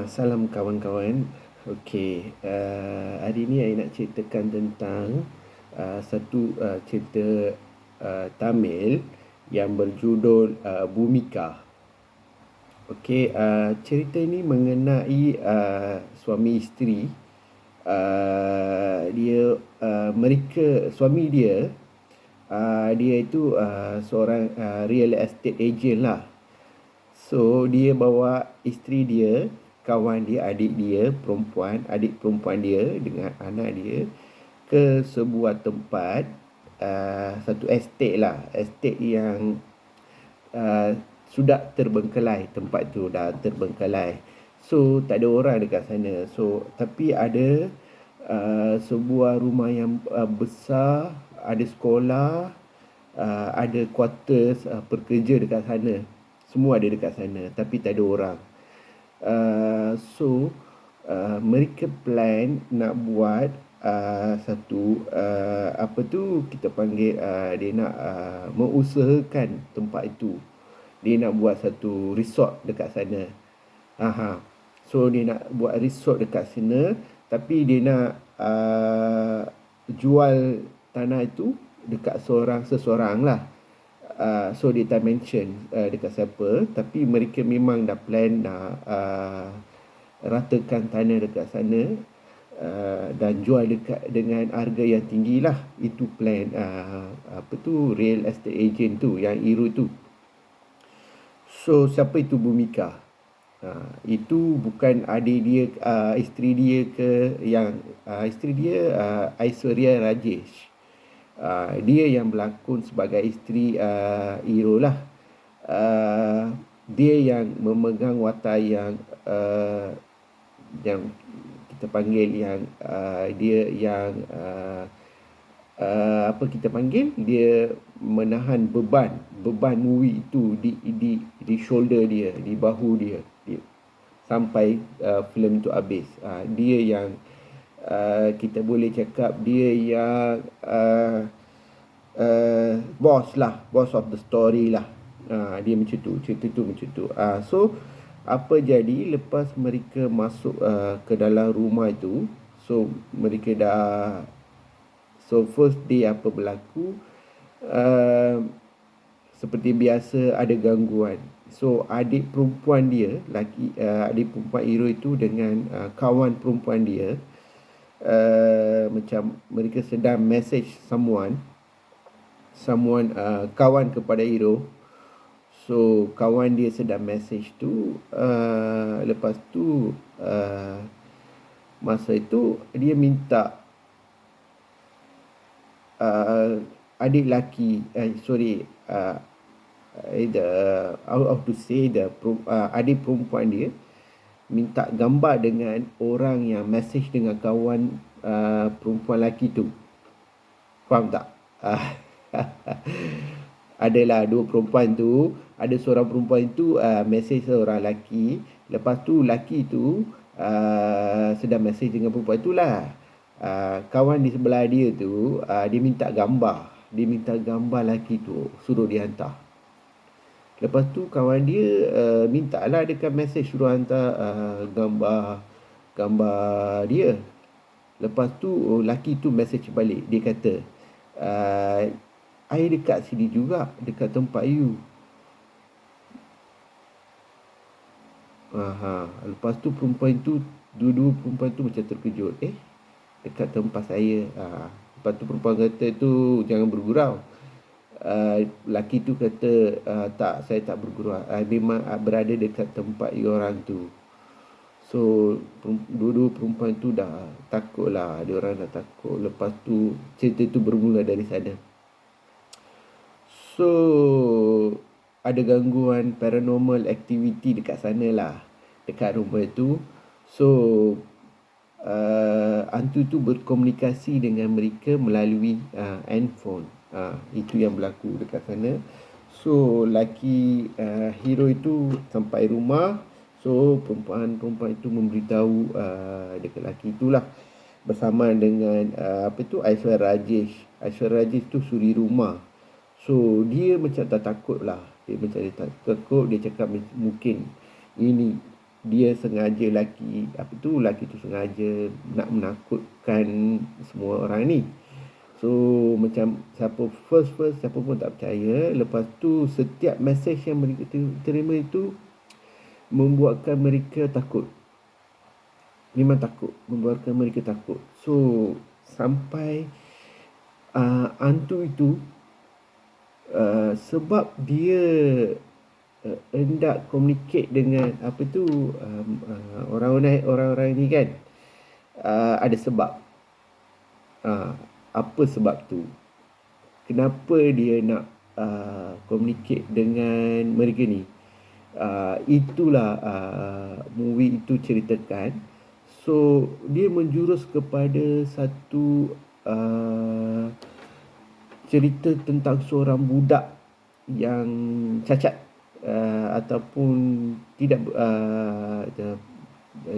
Salam kawan-kawan. Okey, hari ni saya nak ceritakan tentang satu cerita Tamil yang berjudul Bhumika. Okey, cerita ini mengenai suami isteri. Suami dia dia itu seorang real estate agent lah. So dia bawa isteri dia, kawan dia, adik perempuan dia dengan anak dia ke sebuah tempat, satu estate lah, estate yang sudah terbengkelai. Tempat tu dah terbengkelai, so tak ada orang dekat sana. So tapi ada sebuah rumah yang besar, ada sekolah, ada quarters pekerja dekat sana. Semua ada dekat sana, tapi tak ada orang. So mereka plan nak buat satu apa tu kita panggil, dia nak mengusahakan tempat itu. Dia nak buat satu resort dekat sana. So dia nak buat resort dekat sana, tapi dia nak jual tanah itu dekat seseorang lah. So dia tak mention dekat siapa, tapi mereka memang dah plan nak ratakan tanah dekat sana, dan jual dekat dengan harga yang tinggi lah. Itu plan real estate agent tu, yang hero tu. So siapa itu Bhumika? Itu bukan adik dia, isteri dia ke, yang isteri dia Aishwarya Rajesh. Dia yang berlakon sebagai isteri hero lah. Dia yang memegang watak yang kita panggil yang dia yang apa kita panggil, dia menahan beban movie itu di shoulder dia, di bahu dia, sampai filem itu habis. Dia yang kita boleh cakap dia yang boss of the story lah. Dia macam tu, cerita tu macam tu. So apa jadi lepas mereka masuk ke dalam rumah itu, so mereka dah, so first day apa berlaku, seperti biasa ada gangguan. So adik perempuan dia, adik perempuan hero itu dengan kawan perempuan dia, macam mereka sedang message someone, kawan kepada hero. So kawan dia sedang message tu, lepas tu masa itu dia minta adik lelaki, adik perempuan dia minta gambar dengan orang yang message dengan kawan perempuan lelaki tu. Faham tak? Adalah dua perempuan tu, ada seorang perempuan itu message seorang lelaki. Lepas tu lelaki tu sedang message dengan perempuan itulah. Kawan di sebelah dia tu, dia minta gambar lelaki tu, suruh dia hantar. Lepas tu kawan dia minta lah dekat message, suruh hantar gambar dia. Lepas tu lelaki tu message balik, dia kata, I dekat sini juga, dekat tempat you. Lepas tu perempuan tu, dua-dua perempuan tu macam terkejut. Dekat tempat saya. Lepas tu perempuan kata tu, jangan bergurau. Lelaki tu kata, tak, saya tak bergurau, memang berada dekat tempat you orang tu. So dua-dua perempuan tu dah takut lah, dia orang dah takut. Lepas tu cerita tu bermula dari sana. So ada gangguan paranormal activity dekat sana lah, dekat rumah itu. So hantu tu berkomunikasi dengan mereka melalui handphone. Itu yang berlaku dekat sana. So lelaki hero itu sampai rumah. So perempuan itu memberitahu dekat lelaki itulah, bersama dengan Aishwarya Rajesh tu suri rumah. So dia macam tak takut lah. Dia macam dia tak takut. Dia cakap mungkin ini dia sengaja laki tu sengaja nak menakutkan semua orang ni. So macam first siapa pun tak percaya. Lepas tu setiap mesej yang mereka terima itu membuatkan mereka takut. Memang takut, membuatkan mereka takut. So sampai hantu itu sebab dia hendak communicate dengan orang-orang ni kan, ada sebab. Apa sebab tu? Kenapa dia nak communicate dengan mereka ni? Itulah movie itu ceritakan. So dia menjurus kepada satu cerita tentang seorang budak yang cacat, ataupun tidak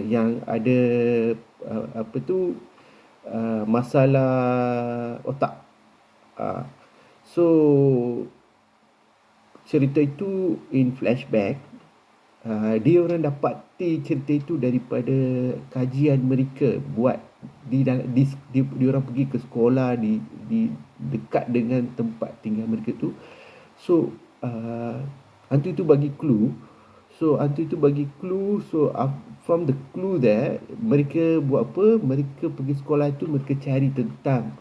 yang ada masalah otak. So cerita itu in flashback. Dia orang dapati cerita itu daripada kajian mereka buat di orang pergi ke sekolah di dekat dengan tempat tinggal mereka tu. So hantu itu bagi clue. So from the clue there, mereka buat apa? Mereka pergi sekolah itu, mereka cari tentang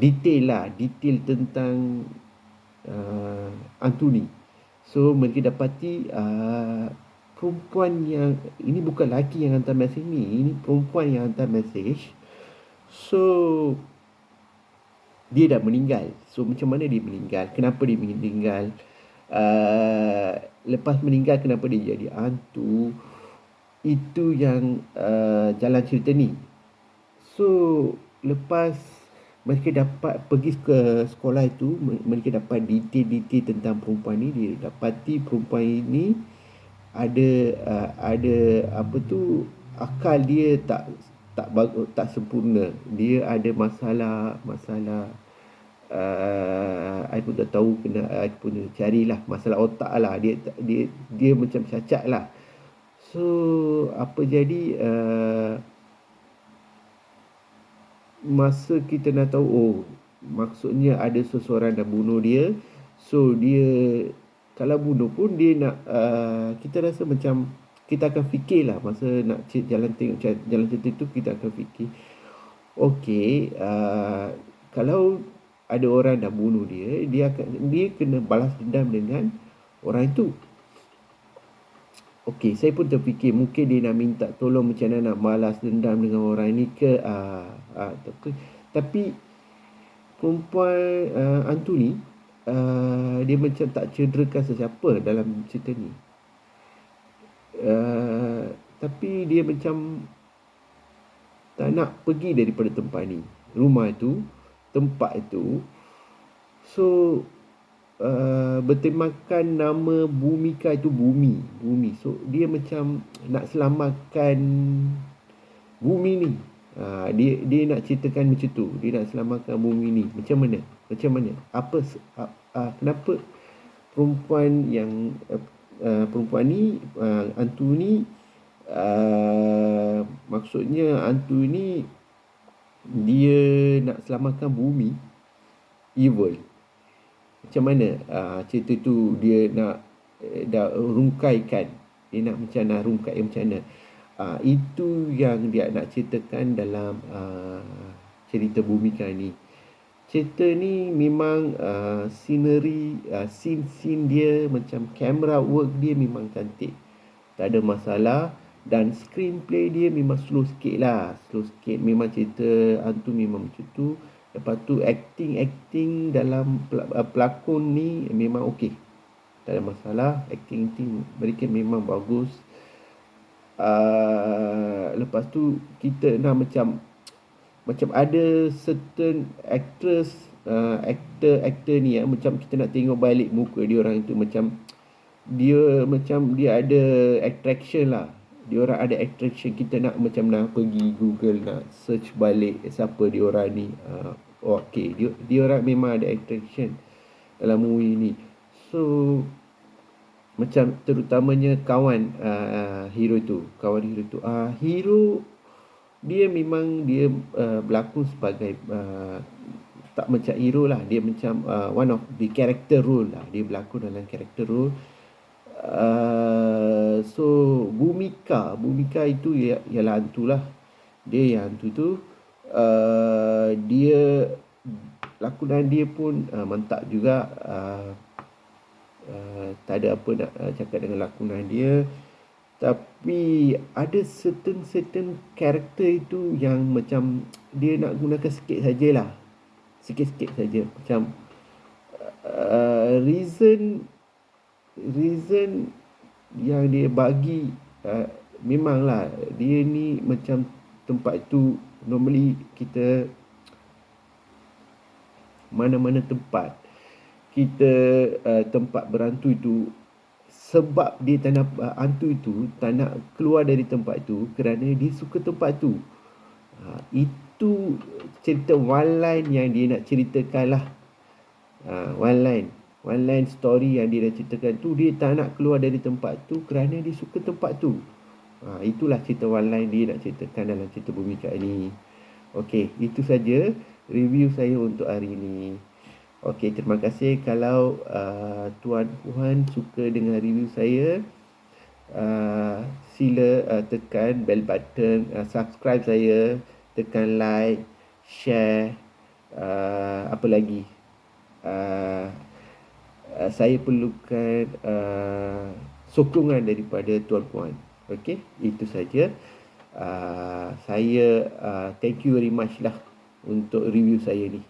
detail tentang hantu ni. So mereka dapati perempuan yang ini bukan lelaki yang hantar mesej ni, ini perempuan yang hantar mesej. So dia dah meninggal. So macam mana dia meninggal? Kenapa dia meninggal? Lepas meninggal kenapa dia jadi hantu? Itu yang jalan cerita ni. So lepas mereka dapat pergi ke sekolah itu, mereka dapat detail-detail tentang perempuan ni. Dia dapati perempuan ini ada akal dia tak sempurna. Dia ada masalah I pun tak tahu, I pun carilah masalah otak lah. Dia macam cacat lah. So apa jadi, masa kita nak tahu, maksudnya ada seseorang dah bunuh dia. So dia kalau bunuh pun dia nak, kita rasa macam kita akan fikirlah masa nak jalan cerita tu, kita akan fikir okey, kalau ada orang dah bunuh dia kena balas dendam dengan orang itu. Okey, saya pun terfikir mungkin dia nak minta tolong macam mana nak balas dendam dengan orang ini ke. Tapi perempuan hantu ni, dia macam tak cederakan sesiapa dalam cerita ni. Tapi dia macam tak nak pergi daripada tempat ni, rumah itu, tempat itu. So bertemakan nama Bhumika itu bumi. So dia macam nak selamatkan bumi ni. Dia nak ceritakan macam tu. Dia nak selamatkan bumi ni. Macam mana? Apa kenapa perempuan ni, hantu ni, maksudnya hantu ni dia nak selamatkan bumi, evil. Macam mana cerita tu dia nak rungkaikan. Dia nak macam mana rungkai macam mana. Itu yang dia nak ceritakan dalam cerita Bhumika ni. Cerita ni memang scenery, scene dia, macam camera work dia memang cantik, tak ada masalah. Dan screenplay dia memang slow sikit. Memang cerita hantu memang macam tu. Lepas tu acting dalam pelakon ni memang okey, tak ada masalah. Acting mereka memang bagus. Lepas tu kita nak macam ada certain actor ni macam kita nak tengok balik muka dia orang itu, macam dia ada attraction lah. Dia orang ada attraction, kita nak macam nak pergi Google, nak search balik siapa dia orang ni. Okey, dia orang memang ada attraction dalam movie ni. So macam terutamanya kawan hero tu. Hero dia memang dia berlakon sebagai tak macam hero lah, dia macam one of the character role lah, dia berlakon dalam character role. So Bhumika itu ialah hantu lah. Dia yang hantu tu, dia lakonan dia pun mantap juga. Tak ada apa nak cakap dengan lakonan dia. Tapi ada certain karakter itu yang macam dia nak gunakan sikit sajalah. Sikit-sikit saja. Macam reason yang dia bagi, memanglah dia ni macam tempat tu normally kita mana-mana tempat kita tempat berhantu itu, sebab dia tak nak hantu itu tak nak keluar dari tempat itu kerana dia suka tempat tu. Itu cerita one line yang dia nak ceritakan lah. One line story yang dia nak ceritakan tu, dia tak nak keluar dari tempat tu kerana dia suka tempat tu. Itulah cerita one line dia nak ceritakan dalam cerita Bhumika ini. Okey, itu saja review saya untuk hari ini. Okey, terima kasih kalau Tuan Puan suka dengan review saya. Sila tekan bell button, subscribe saya, tekan like, share, apa lagi. Saya perlukan sokongan daripada Tuan Puan. Okey, itu saja. Saya thank you very much lah untuk review saya ni.